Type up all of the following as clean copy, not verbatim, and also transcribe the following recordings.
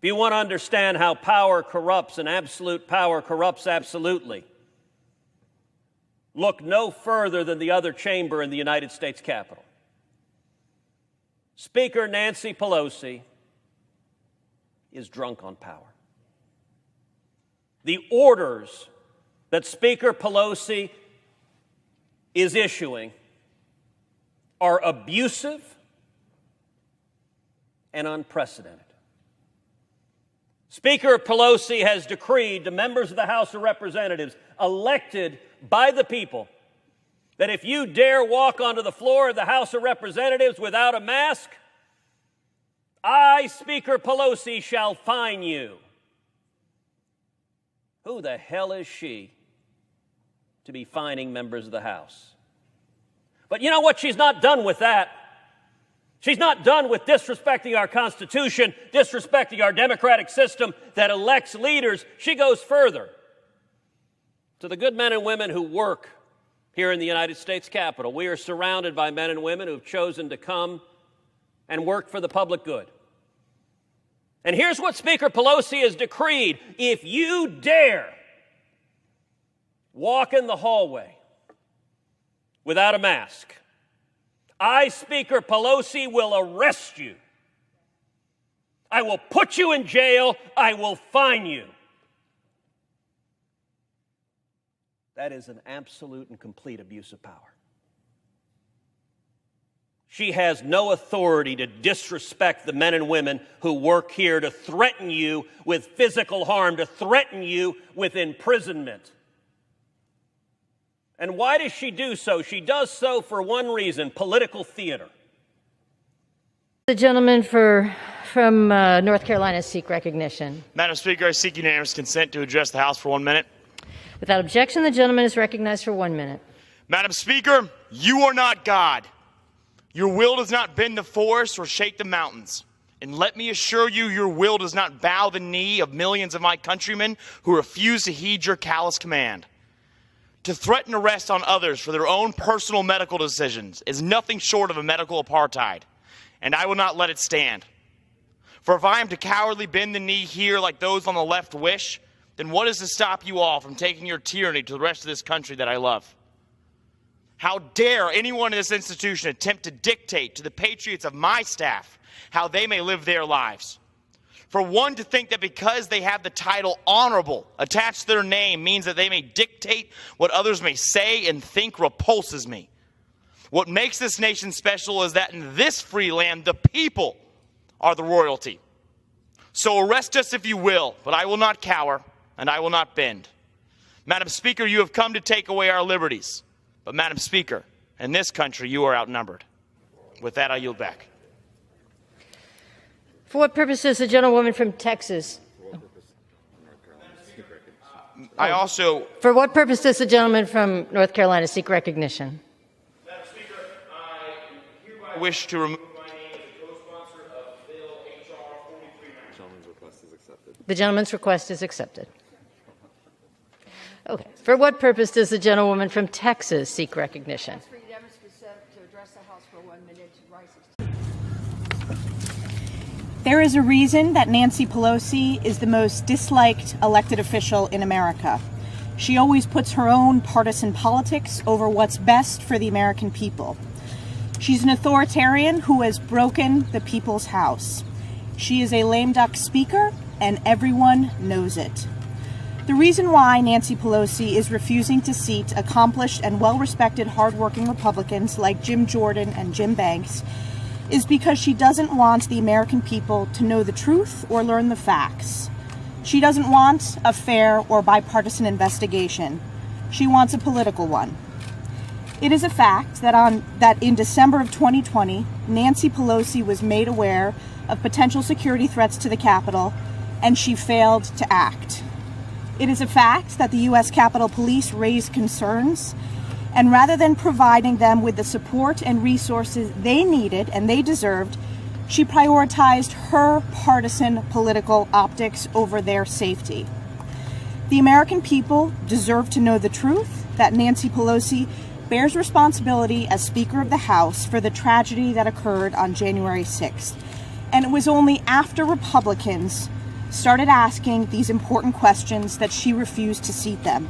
If you want to understand how power corrupts and absolute power corrupts absolutely, look no further than the other chamber in the United States Capitol. Speaker Nancy Pelosi is drunk on power. The orders that Speaker Pelosi is issuing are abusive and unprecedented. Speaker Pelosi has decreed to members of the House of Representatives elected by the people that if you dare walk onto the floor of the House of Representatives without a mask, I, Speaker Pelosi, shall fine you. Who the hell is she to be fining members of the House? But you know what? She's not done with that. She's not done with disrespecting our Constitution, disrespecting our democratic system that elects leaders. She goes further. To the good men and women who work here in the United States Capitol, we are surrounded by men and women who have chosen to come and work for the public good. And here's what Speaker Pelosi has decreed. If you dare walk in the hallway without a mask, I, Speaker Pelosi, will arrest you. I will put you in jail. I will fine you. That is an absolute and complete abuse of power. She has no authority to disrespect the men and women who work here, to threaten you with physical harm, to threaten you with imprisonment. And why does she do so? She does so for one reason: political theater. The gentleman from North Carolina seek recognition. Madam Speaker, I seek unanimous consent to address the House for 1 minute. Without objection, the gentleman is recognized for 1 minute. Madam Speaker, you are not God. Your will does not bend the forest or shake the mountains. And let me assure you, your will does not bow the knee of millions of my countrymen who refuse to heed your callous command. To threaten arrest on others for their own personal medical decisions is nothing short of a medical apartheid, and I will not let it stand. For if I am to cowardly bend the knee here like those on the left wish, then what is to stop you all from taking your tyranny to the rest of this country that I love? How dare anyone in this institution attempt to dictate to the patriots of my staff how they may live their lives? For one to think that because they have the title honorable attached to their name means that they may dictate what others may say and think repulses me. What makes this nation special is that in this free land, the people are the royalty. So arrest us if you will, but I will not cower and I will not bend. Madam Speaker, you have come to take away our liberties. But Madam Speaker, in this country, you are outnumbered. With that, I yield back. For what purpose does the gentlewoman from Texas? For what purpose does the gentleman from North Carolina seek recognition? Madam Speaker, I hereby wish to remove my name as a co-sponsor of Bill H.R. 43. The gentleman's request is accepted. The gentleman's request is accepted. Okay. For what purpose does the gentlewoman from Texas seek recognition? There is a reason that Nancy Pelosi is the most disliked elected official in America. She always puts her own partisan politics over what's best for the American people. She's an authoritarian who has broken the people's house. She is a lame duck speaker, and everyone knows it. The reason why Nancy Pelosi is refusing to seat accomplished and well-respected hardworking Republicans like Jim Jordan and Jim Banks is because she doesn't want the American people to know the truth or learn the facts. She doesn't want a fair or bipartisan investigation. She wants a political one. It is a fact that in December of 2020, Nancy Pelosi was made aware of potential security threats to the Capitol, and she failed to act. It is a fact that the U.S. Capitol Police raised concerns, and rather than providing them with the support and resources they needed and they deserved, she prioritized her partisan political optics over their safety. The American people deserve to know the truth that Nancy Pelosi bears responsibility as Speaker of the House for the tragedy that occurred on January 6th. And it was only after Republicans started asking these important questions that she refused to seat them.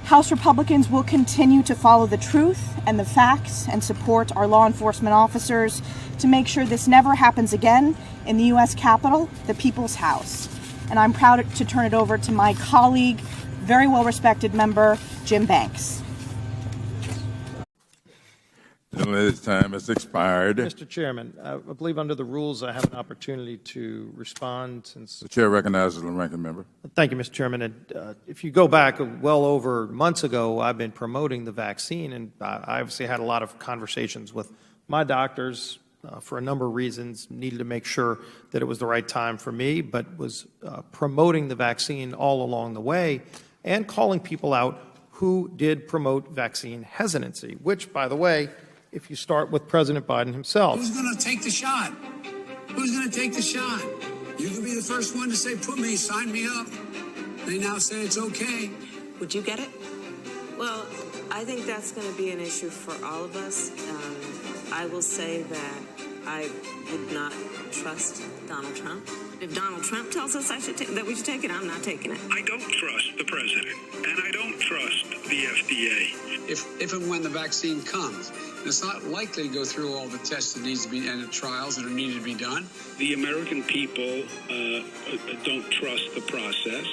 House Republicans will continue to follow the truth and the facts and support our law enforcement officers to make sure this never happens again in the U.S. Capitol, the People's House. And I'm proud to turn it over to my colleague, very well-respected member, Jim Banks. Gentleman's time has expired. Mr. Chairman, I believe under the rules I have an opportunity to respond since... The chair recognizes the ranking member. Thank you, Mr. Chairman. And, if you go back well over months ago, I've been promoting the vaccine, and I obviously had a lot of conversations with my doctors for a number of reasons, needed to make sure that it was the right time for me, but was promoting the vaccine all along the way and calling people out who did promote vaccine hesitancy, which, by the way, if you start with President Biden himself. Who's going to take the shot? Who's going to take the shot? You could be the first one to say, put me, sign me up. They now say it's okay. Would you get it? Well, I think that's going to be an issue for all of us. I will say that I would not trust Donald Trump. If Donald Trump tells us that we should take it, I'm not taking it. I don't trust the president, and I don't trust the FDA. If and when the vaccine comes, it's not likely to go through all the tests that needs to be and the trials that are needed to be done. The American people don't trust the process.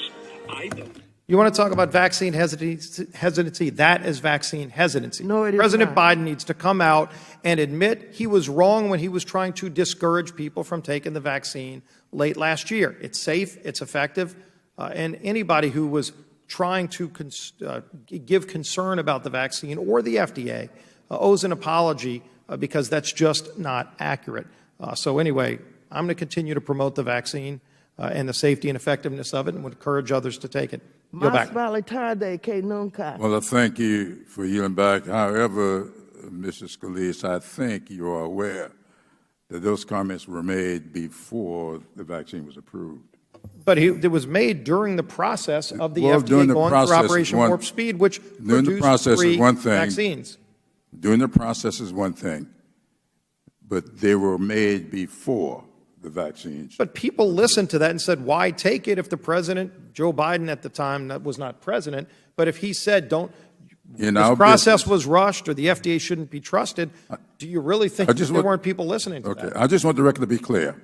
I don't. You want to talk about vaccine hesitancy? That is vaccine hesitancy. No, it is President not. Biden needs to come out and admit he was wrong when he was trying to discourage people from taking the vaccine late last year. It's safe, it's effective, and anybody who was trying to give concern about the vaccine or the FDA owes an apology because that's just not accurate. So anyway, I'm going to continue to promote the vaccine and the safety and effectiveness of it and would encourage others to take it. Go back. Well, I thank you for yielding back. However, Mrs. Scalise, I think you are aware that those comments were made before the vaccine was approved. But it was made during the process of the Well, FDA going through Operation Warp Speed, which produced 3 vaccines. During the process is one thing, but they were made before the vaccines. But people listened to that and said, why take it if the president, Joe Biden at the time, that was not president, but if he said, this process was rushed or the FDA shouldn't be trusted, do you really think there weren't people listening to that? I just want the record to be clear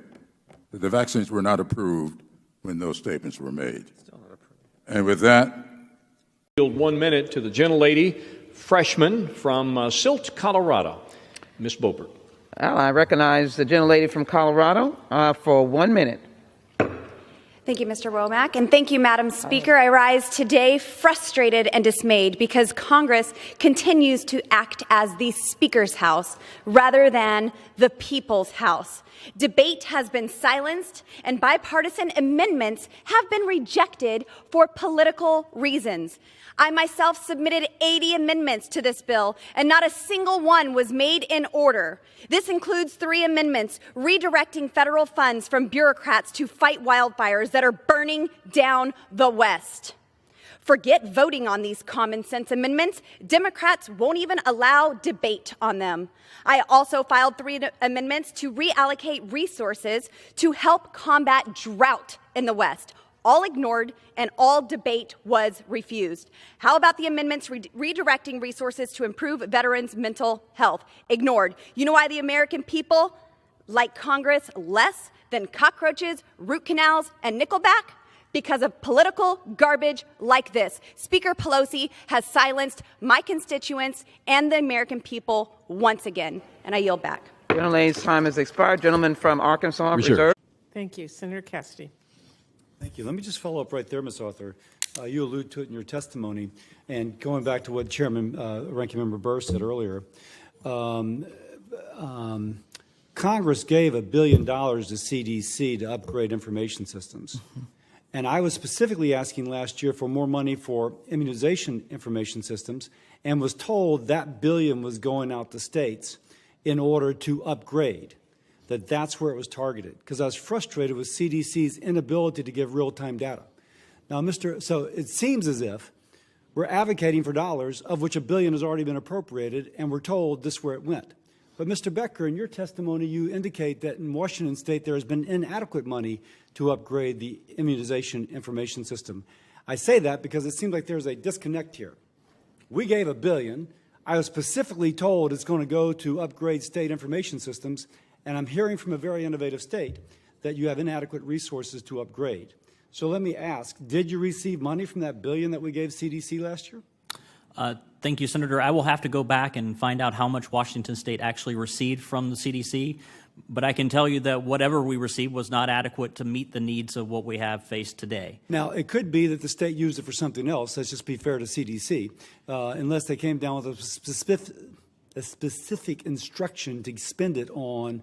that the vaccines were not approved when those statements were made. And with that, yield 1 minute to the gentlelady, freshman from Silt, Colorado, Ms. Boebert. Well, I recognize the gentlelady from Colorado for 1 minute. Thank you, Mr. Womack, and thank you, Madam Speaker. I rise today frustrated and dismayed because Congress continues to act as the Speaker's House rather than the People's House. Debate has been silenced, and bipartisan amendments have been rejected for political reasons. I myself submitted 80 amendments to this bill, and not a single one was made in order. This includes 3 amendments redirecting federal funds from bureaucrats to fight wildfires that are burning down the West. Forget voting on these common sense amendments. Democrats won't even allow debate on them. I also filed 3 amendments to reallocate resources to help combat drought in the West. All ignored, and all debate was refused. How about the amendments redirecting resources to improve veterans' mental health? Ignored. You know why the American people like Congress less than cockroaches, root canals, and Nickelback? Because of political garbage like this. Speaker Pelosi has silenced my constituents and the American people once again. And I yield back. Gentlelady's time has expired. Gentleman from Arkansas, reserve. Thank you. Senator Cassidy. Thank you. Let me just follow up right there, Ms. Arthur. You allude to it in your testimony. And going back to what Chairman Ranking Member Burr said earlier, Congress gave $1 billion to CDC to upgrade information systems. And I was specifically asking last year for more money for immunization information systems and was told that billion was going out to states in order to upgrade. That's where it was targeted, because I was frustrated with CDC's inability to give real-time data. Now, so it seems as if we're advocating for dollars, of which $1 billion has already been appropriated, and we're told this is where it went. But, Mr. Becker, in your testimony, you indicate that in Washington State there has been inadequate money to upgrade the immunization information system. I say that because it seems like there's a disconnect here. We gave $1 billion. I was specifically told it's going to go to upgrade state information systems, and I'm hearing from a very innovative state that you have inadequate resources to upgrade. So let me ask, did you receive money from that $1 billion that we gave CDC last year? Thank you, Senator. I will have to go back and find out how much Washington State actually received from the CDC, but I can tell you that whatever we received was not adequate to meet the needs of what we have faced today. Now, it could be that the state used it for something else. Let's just be fair to CDC, unless they came down with a specific instruction to spend it on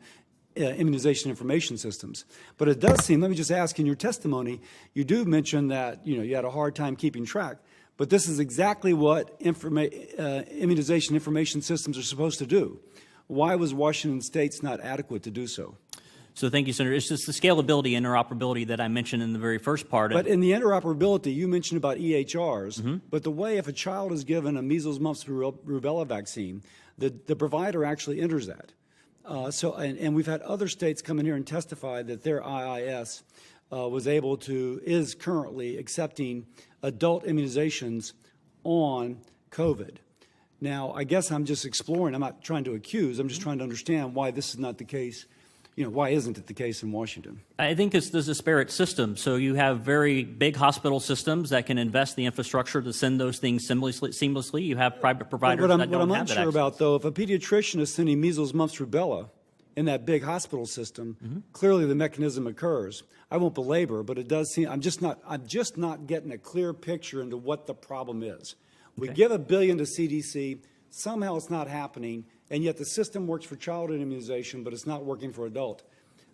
immunization information systems. But it does seem, let me just ask, in your testimony, you do mention that you had a hard time keeping track. But this is exactly what immunization information systems are supposed to do. Why was Washington State's not adequate to do so? So thank you, Senator. It's just the scalability, interoperability that I mentioned in the very first part. But in the interoperability, you mentioned about EHRs, but the way if a child is given a measles, mumps, rubella vaccine, the provider actually enters that. And we've had other states come in here and testify that their IIS is currently accepting adult immunizations on COVID. Now, I guess I'm just exploring. I'm not trying to accuse. I'm just trying to understand why this is not the case. Why isn't it the case in Washington? I think it's the disparate system. So you have very big hospital systems that can invest the infrastructure to send those things seamlessly. You have private providers that don't have that access. What I'm unsure about, though, if a pediatrician is sending measles, mumps, rubella in that big hospital system, clearly the mechanism occurs. I won't belabor, but it does seem I'm just not getting a clear picture into what the problem is. We give $1 billion to CDC, somehow it's not happening, and yet the system works for childhood immunization, but it's not working for adult.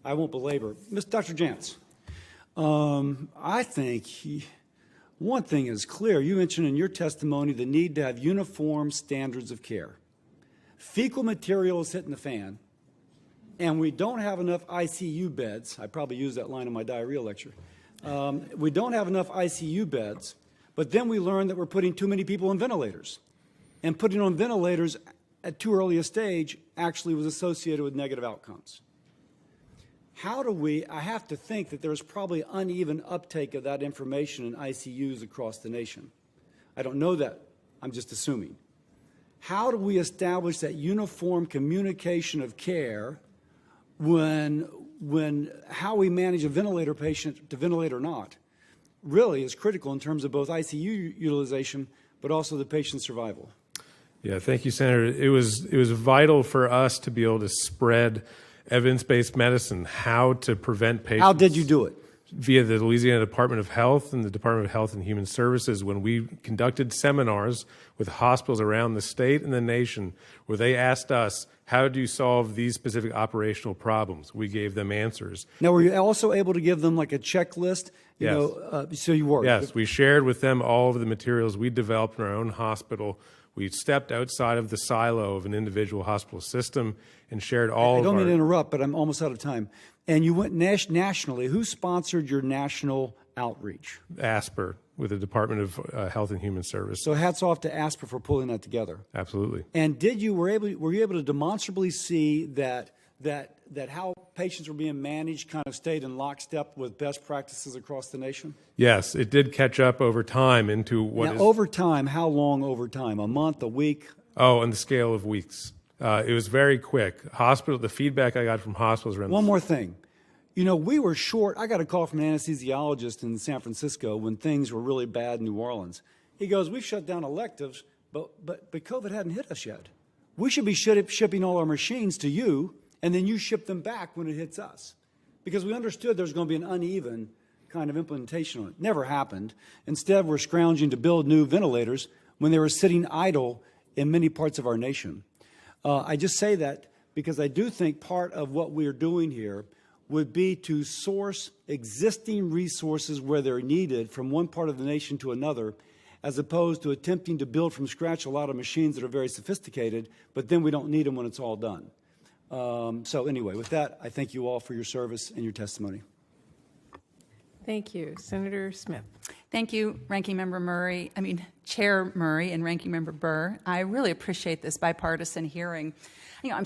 I won't belabor. Dr. Jantz, I think one thing is clear. You mentioned in your testimony the need to have uniform standards of care. Fecal material is hitting the fan, and we don't have enough ICU beds. I probably used that line in my diarrhea lecture. We don't have enough ICU beds, but then we learn that we're putting too many people on ventilators. And putting on ventilators at too early a stage actually was associated with negative outcomes. I have to think that there's probably uneven uptake of that information in ICUs across the nation. I don't know that. I'm just assuming. How do we establish that uniform communication of care when how we manage a ventilator patient to ventilate or not really is critical in terms of both ICU utilization but also the patient's survival? Yeah, thank you, Senator. It was vital for us to be able to spread evidence-based medicine, how to prevent patients. How did you do it? Via the Louisiana Department of Health and the Department of Health and Human Services, when we conducted seminars with hospitals around the state and the nation where they asked us, how do you solve these specific operational problems? We gave them answers. Now, were you also able to give them like a checklist? Yes. So you were? Yes, we shared with them all of the materials we developed in our own hospital. We stepped outside of the silo of an individual hospital system and shared all of our... I don't mean to interrupt, but I'm almost out of time. And you went nationally. Who sponsored your national outreach? ASPR, with the Department of Health and Human Services. So hats off to ASPR for pulling that together. Absolutely. And were you able to demonstrably see that how patients were being managed kind of stayed in lockstep with best practices across the nation? Yes, it did catch up over time into what now, over time, how long over time? A month, a week? Oh, on the scale of weeks. It was very quick. The feedback I got from hospitals around... One more thing. We were short. I got a call from an anesthesiologist in San Francisco when things were really bad in New Orleans. He goes, we've shut down electives, but COVID hadn't hit us yet. We should be shipping all our machines to you, and then you ship them back when it hits us. Because we understood there's going to be an uneven kind of implementation on it. Never happened. Instead, we're scrounging to build new ventilators when they were sitting idle in many parts of our nation. I just say that because I do think part of what we're doing here would be to source existing resources where they're needed from one part of the nation to another, as opposed to attempting to build from scratch a lot of machines that are very sophisticated, but then we don't need them when it's all done. So anyway, with that, I thank you all for your service and your testimony. Thank you. Senator Smith. Thank you, Chair Murray and Ranking Member Burr. I really appreciate this bipartisan hearing. I'm